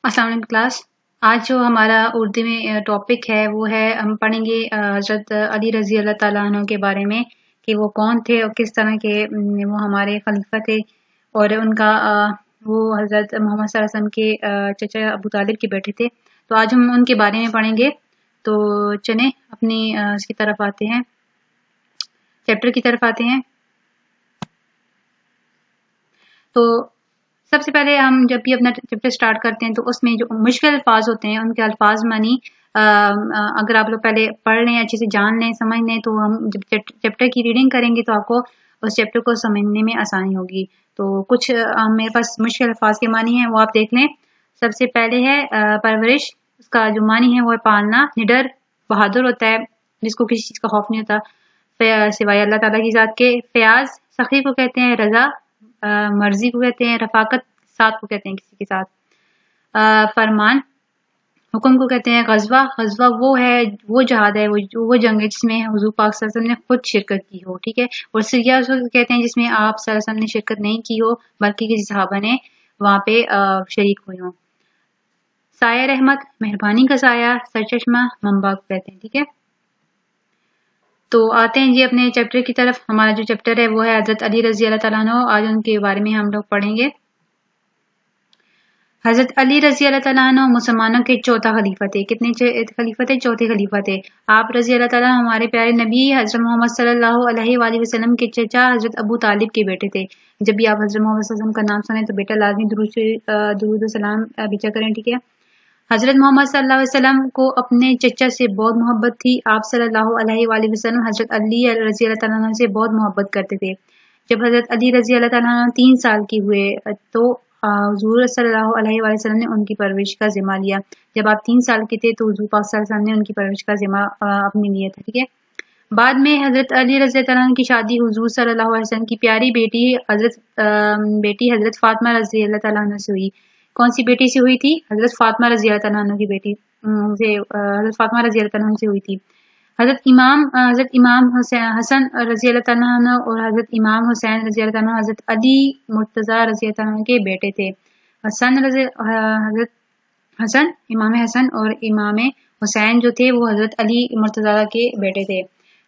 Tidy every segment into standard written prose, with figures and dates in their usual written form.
अस्सलाम वालेकुम क्लास। आज जो हमारा उर्दू में टॉपिक है वो है, हम पढ़ेंगे हज़रत अली रज़ी अल्लाह ताला अन्हु के बारे में कि वो कौन थे और किस तरह के वो हमारे खलीफा थे और उनका वो हज़रत मोहम्मद सल्लल्लाहु अलैहि वसल्लम के चचा अबू तालिब के बेटे थे। तो आज हम उनके बारे में पढ़ेंगे। तो चलें अपनी इसकी तरफ आते हैं, चैप्टर की तरफ आते हैं। तो सबसे पहले हम जब भी अपना चैप्टर स्टार्ट करते हैं तो उसमें जो मुश्किल अल्फाज होते हैं उनके अल्फाज मानी अगर आप लोग पहले पढ़ लें, अच्छे से जान लें, समझ लें, तो हम जब चैप्टर की रीडिंग करेंगे तो आपको उस चैप्टर को समझने में आसानी होगी। तो कुछ मेरे पास मुश्किल अल्फाज के मानी है, वो आप देख लें। सबसे पहले है परवरिश। उसका जो मानी है वो है पालना। निडर बहादुर होता है जिसको किसी चीज का खौफ नहीं होता सिवाय अल्लाह ताला की जात के। फयाज सखी को कहते हैं। रजा मर्जी को कहते हैं। रफाकत साथ को कहते हैं किसी के साथ। फरमान हुक्म को कहते हैं। गजवा गजवा वो जहाद है, वो जंग है जिसमें हुजूर पाक सल्लल्लाहु अलैहि वसल्लम ने खुद शिरकत की हो, ठीक है। और सिरिया उसको कहते हैं जिसमें आप सल्लल्लाहु अलैहि वसल्लम ने शिरकत नहीं की हो बल्कि किसी सहाबा ने वहां पे शरीक हुए हो। साया रहमत मेहरबानी का साया। सरचश्मा मंबा को कहते हैं, ठीक है। तो आते हैं जी अपने चैप्टर की तरफ। हमारा जो चैप्टर है वो है हजरत अली रजी अल्लाह ताला अन्हु। आज उनके बारे में हम लोग पढ़ेंगे। हजरत अली रजी अल्लाह ताला अन्हु मुसलमानों के चौथा खलीफा थे। कितने खलीफा थे? चौथे खलीफा थे। आप रजी अल्लाह ताला हमारे प्यारे नबी हजरत मोहम्मद सल्लल्लाहु अलैहि वसल्लम के चचा हजरत अबू तालिब के बेटे थे। जब भी आप हजरत मोहम्मद सल्लल्लाहु अलैहि वसल्लम का नाम सुने तो बेटा लाजमी दुरूद सलाम भेजा करें, ठीक है। हजरत मोहम्मद सल्लल्लाहु अलैहि वसल्लम को अपने चचा से बहुत मोहब्बत थी। आप सल्लल्लाहु अलैहि वसल्लम हजरत अली रजी अल्लाह ताला अन्हु से बहुत मोहब्बत करते थे। जब हजरत अली रजी अल्लाह ताला अन्हु 3 साल की हुए तो हुजूर सल्लल्लाहु अलैहि वसल्लम ने उनकी परवरिश का जिम्मा लिया। जब आप 3 साल के थे तो हुजूर पाक सल्लल्लाहु अलैहि वसल्लम ने उनकी परवरिश का जिम्मा अपनी लिया था, ठीक है। बाद में हजरत अली रज़ी अल्लाह अन्हु की शादी हुजूर सल्लल्लाहु अलैहि वसल्लम की प्यारी बेटी हजरत फातिमा रज़ी अल्लाह अन्हा से हुई। कौन सी बेटी से हुई थी? हजरत फातिमा रज़ी अल्लाह अन्हा की बेटी से हजरत फातिमा रज़ी अल्लाह अन्हा से हुई थी। हजरत इमाम हसन रज़ी अल्लाह अन्हु और हजरत इमाम हुसैन रज़ी अल्लाह अन्हु हजरत अली मुर्तज़ा रज़ी अल्लाह अन्हु के बेटे थे। हजरत हसन इमाम हसन और इमाम हुसैन जो थे वो हजरत अली मुर्तज़ा के बेटे थे।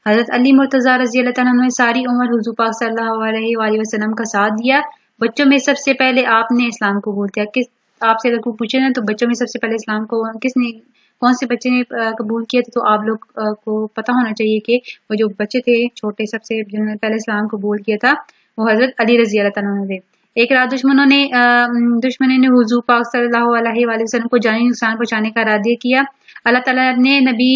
हजरत अली मुर्तज़ा रज़ी अल्लाह अन्हु ने सारी उम्र हुजूर पाक सल्लल्लाहु अलैहि वसल्लम का साथ दिया। बच्चों में सबसे पहले आपने इस्लाम कबूल किया। किस आपसे अगर कोई पूछे ना तो बच्चों में सबसे पहले इस्लाम को किसने, कौन से बच्चे ने कबूल किया था, तो आप लोग को पता होना चाहिए कि वो जो बच्चे थे छोटे सबसे जिन्होंने पहले इस्लाम कबूल किया था वो हजरत अली रज़ी अल्लाह अन्हु थे। एक रात दुश्मनों ने हुजूर पाक सल्लल्लाहु अलैहि वसल्लम को जानी नुकसान पहुंचाने का इरादा किया। अल्लाह ताला ने नबी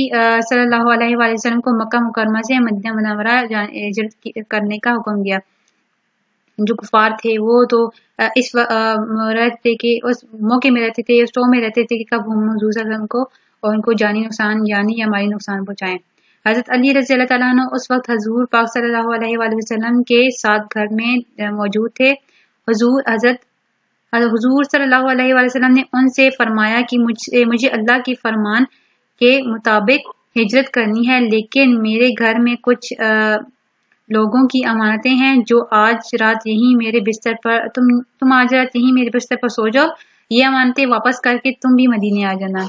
सल्लल्लाहु अलैहि वसल्लम को मक्का मुकरमा से मदीना मुनव्वरा हिजरत करने का हुक्म दिया। जो कुफार थे वो तो इस रहते कि उस मौके में रहते थे, उस टो में रहते थे कि कब हम हुजूर सल्लल्लाहु अलैहि वसल्लम को और उनको जानी नुकसान यानी या माली नुकसान पहुंचाएं। हजरत अली रज़ी अल्लाह ताला अन्हु उस वक्त हुजूर पाक सल्लल्लाहु अलैहि वसल्लम के साथ घर में मौजूद थे। हुजूर सल्लल्लाहु अलैहि वसल्लम ने उनसे फरमाया कि मुझे अल्लाह की फरमान के मुताबिक हिजरत करनी है, लेकिन मेरे घर में कुछ लोगों की अमानतें हैं जो आज रात यहीं मेरे बिस्तर पर तुम आज रात यहीं मेरे बिस्तर पर सो जाओ। ये अमानतें वापस करके तुम भी मदीने आ जाना।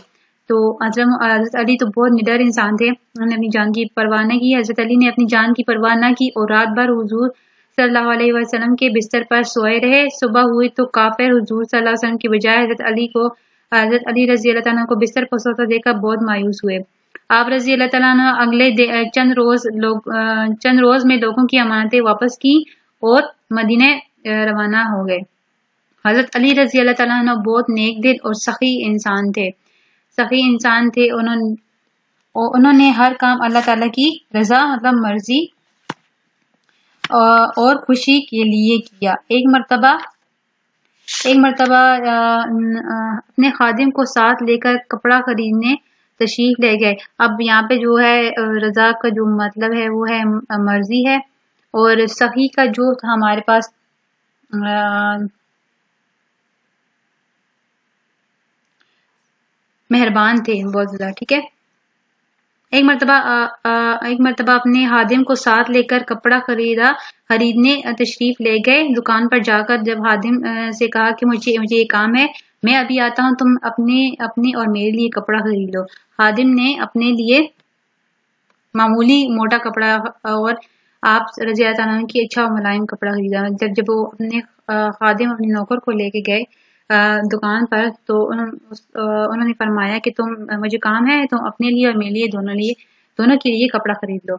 तो हजरत अली तो बहुत निडर इंसान थे, उन्होंने अपनी जान की परवाह न की। हजरत अली ने अपनी जान की परवाह न की और रात भर हुजूर सल्लल्लाहु अलैहि वसल्लम के बिस्तर पर सोए रहे। सुबह हुई तो काफिर हुजूर सल्लल्लाहु अलैहि वसल्लम की बजाय हजरत अली रज़ी अल्लाह अन्हु को बिस्तर पर सोता देखकर बहुत मायूस हुए। आप रज़ी अल्लाह तआला अन्हु अगले चंद रोज में लोगों की अमानतें वापस की और मदीने रवाना हो गए। हजरत अली रज़ी अल्लाह तआला अन्हु बहुत नेक दिल और सखी इंसान थे। उन्होंने हर काम अल्लाह ताला की रजा मतलब मर्जी और खुशी के लिए किया। एक मर्तबा अपने खादिम को साथ लेकर कपड़ा खरीदने तशरीफ ले गए। अब यहाँ पे जो है रजा का जो मतलब है वो है मर्जी है, और सही का जो हमारे पास मेहरबान थे बहुत ज्यादा, ठीक है। एक मर्तबा अपने हादिम को साथ लेकर कपड़ा खरीदने तशरीफ ले गए। दुकान पर जाकर जब हादिम से कहा कि मुझे ये काम है میں ابھی آتا ہوں، تم اپنے اور میرے لیے کپڑا خرید لو۔ خادم نے اپنے لیے معمولی موٹا کپڑا اور آپ رضی اللہ عنہ کی اچھا اور ملائم کپڑا خریدا۔ جب وہ اپنے خادم اپنے نوکر کو لے کے گئے دکان پر، تو انہوں نے فرمایا کہ تم مجھے کام ہے، تم اپنے لیے اور میرے لیے دونوں کے لیے کپڑا خرید لو۔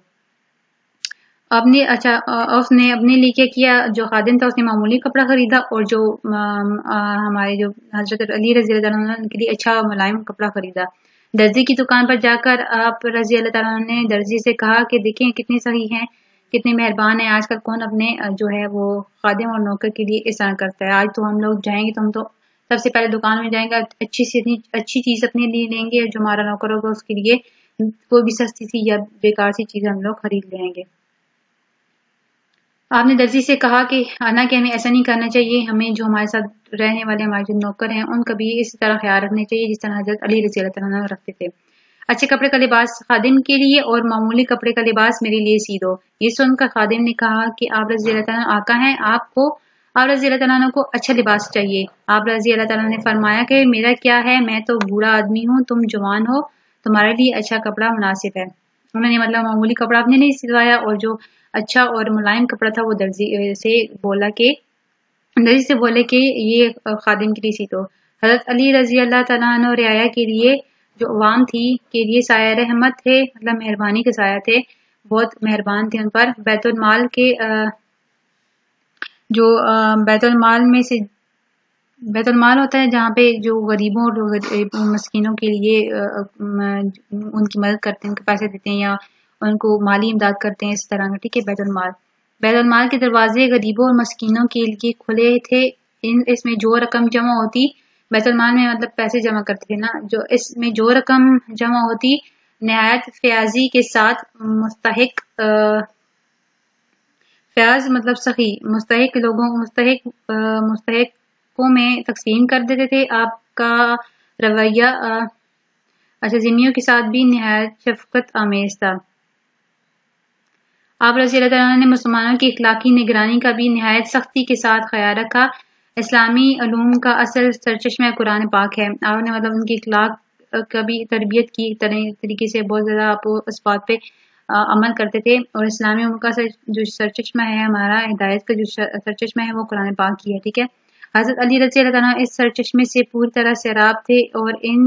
اس نے اپنے لیے کیا کیا؟ جو خادم تھا اس نے معمولی کپڑا خریدا، اور جو ہمارے جو حضرت علی رضی اللہ عنہ کے لیے اچھا ملائم کپڑا خریدا۔ درزی کی دکان پر جا کر آپ رضی اللہ تعالیٰ نے درزی سے کہا کہ دیکھیں کتنی صحیح ہیں، کتنے مہربان ہیں، آج کل کون اپنے جو ہے وہ خادم اور نوکر کے لیے احسان کرتا ہے۔ آج تو ہم لوگ جائیں گے تو ہم تو سب سے پہلے دکان میں جائیں گے، اچھی چیز اپنے لیے لیں گے، جو ہمارا نوکر ہوگا اس کے لیے کوئی بھی سستی سی یا بیکار سی چیز ہم لوگ خرید لیں گے۔ آپ نے درزی سے کہا کہ ہمیں ایسا نہیں کرنا چاہیے، ہمیں جو ہمارے ساتھ رہنے والے ہمارے جو نوکر ہیں ان کا بھی اسی طرح خیال رکھنا چاہیے جس طرح حضرت علی رضی اللہ عنہ رکھتے تھے۔ اچھے کپڑے کا لباس خادم کے لیے اور معمولی کپڑے کا لباس میرے لیے سی دو۔ یہ سن کر خادم نے کہا کہ آپ رضی اللہ عنہ آقا ہیں، آپ رضی اللہ عنہ کو اچھا لباس چاہیے۔ آپ رضی اللہ عنہ نے فرمایا کہ میرا کیا ہے، میں تو بوڑھا آدمی ہوں، تم جوان ہو، تمہارے لیے اچھا کپڑا مناسب ہے۔ انہوں نے مطلب معمولی کپڑا اپنے نہیں سلوایا، اور جو اچھا اور ملائم کپڑا تھا وہ درزی سے بولے کہ یہ خادم کے لیے سی دو۔ حضرت علی رضی اللہ تعالیٰ عنہ رعایا کے لیے جو عوام تھی کے لیے سایہ رحمت تھے، مطلب مہربانی کے سایہ تھے، بہت مہربان تھے ان پر۔ بیت المال کے جو بیت المال میں سے بیت المال ہوتا ہے جہاں پہ جو غریبوں اور مسکینوں کے لیے ان کی مدد کرتے ہیں، ان کے پیسے دیتے ہیں یا ان کو مالی امداد کرتے ہیں، اس طرح کا، ٹھیک ہے۔ بیت المال کے دروازے غریبوں اور مسکینوں کے لیے کھلے تھے۔ اس میں جو رقم جمع ہوتی، بیت المال میں مطلب پیسے جمع کرتے تھے نا، جو اس میں جو رقم جمع ہوتی نہایت فیاضی کے ساتھ فیاض مطلب سخی مستحقوں میں تقسیم کر دیتے تھے۔ آپ کا رویہ ذمیوں کے ساتھ بھی نہایت شفقت آمیز تھا۔ آپ رضی اللہ عنہ نے مسلمانوں کی اخلاقی نگرانی کا بھی نہایت سختی کے ساتھ خیال رکھا۔ اسلامی علوم کا اصل سرچشمہ قرآن پاک ہے۔ آپ نے مطلب ان کی اخلاق کا بھی تربیت کی طریقے سے بہت زیادہ آپ اس بات پہ عمل کرتے تھے، اور اسلامی علوم کا جو سرچشمہ ہے، ہمارا ہدایت کا جو سرچشمہ ہے وہ قرآن پاک کی ہے، ٹھیک ہے۔ حضرت علی رضی اللہ عنہ اس سرچشمے سے پوری طرح سیراب تھے، اور ان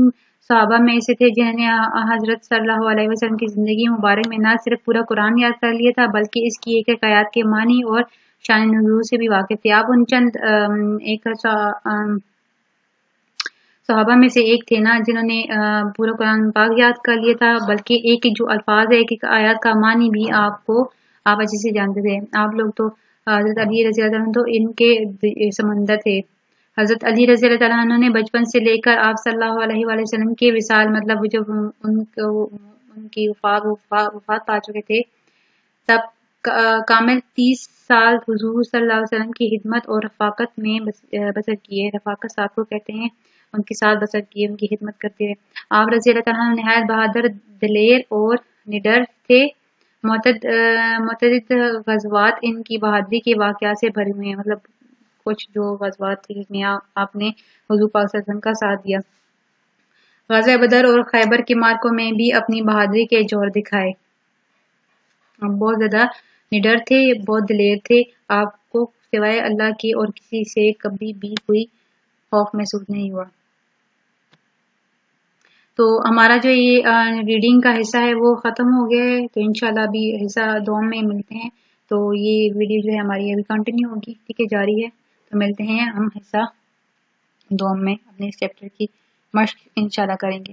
صحابہ میں سے تھے جنہوں نے حضرت صلی اللہ علیہ وسلم کی زندگی مبارک میں نہ صرف پورا قرآن یاد کر لیا تھا بلکہ اس کی ایک ایک آیات کے معنی اور شان نزول سے بھی واقف تھے۔ آپ ان چند صحابہ میں سے ایک تھے نا جنہوں نے پورا قرآن پاک یاد کر لیا تھا، بلکہ ایک ایک جو الفاظ ہے، ایک ایک آیات کا معنی بھی آپ اچھے سے جانتے تھے۔ آپ لوگ تو حضرت علی رضی اللہ عنہ تو ان کے سمندر تھے۔ حضرت علی رضی اللہ عنہ نے بچپن سے لے کر آپ صلی اللہ علیہ وسلم کے وصال مطلب جب ان کی وفات پا چکے تھے تب کامل 30 سال حضور صلی اللہ علیہ وسلم کی خدمت اور رفاقت میں بسر کیے۔ رفاقت صاحب کو کہتے ہیں، ان کے ساتھ بسر کیے، ان کی خدمت کرتے رہے۔ آپ رضی اللہ عنہ نہایت بہادر، دلیر اور نڈر تھے۔ متعدد غزوات ان کی بہادری کے واقعات سے بھرے ہوئے ہیں، مطلب کچھ جو غزوات تھے جس میں آپ نے حضور پاک صلی اللہ علیہ وسلم کا ساتھ دیا۔ غزوہ بدر اور خیبر کے معرکوں میں بھی اپنی بہادری کے جوہر دکھائے۔ بہت زیادہ نڈر تھے، بہت دلیر تھے، آپ کو سوائے اللہ کے اور کسی سے کبھی بھی کوئی خوف محسوس نہیں ہوا۔ تو ہمارا جو یہ ریڈنگ کا حصہ ہے وہ ختم ہو گیا ہے، تو انشاءاللہ ابھی حصہ دوم میں ملتے ہیں۔ تو یہ ویڈیو جو ہے ہماری ابھی کنٹینیو ہوگی، ٹھیک ہے، جاری ہے۔ تو ملتے ہیں ہم حصہ دوم میں، اپنے اس چیپٹر کی مشق انشاءاللہ کریں گے۔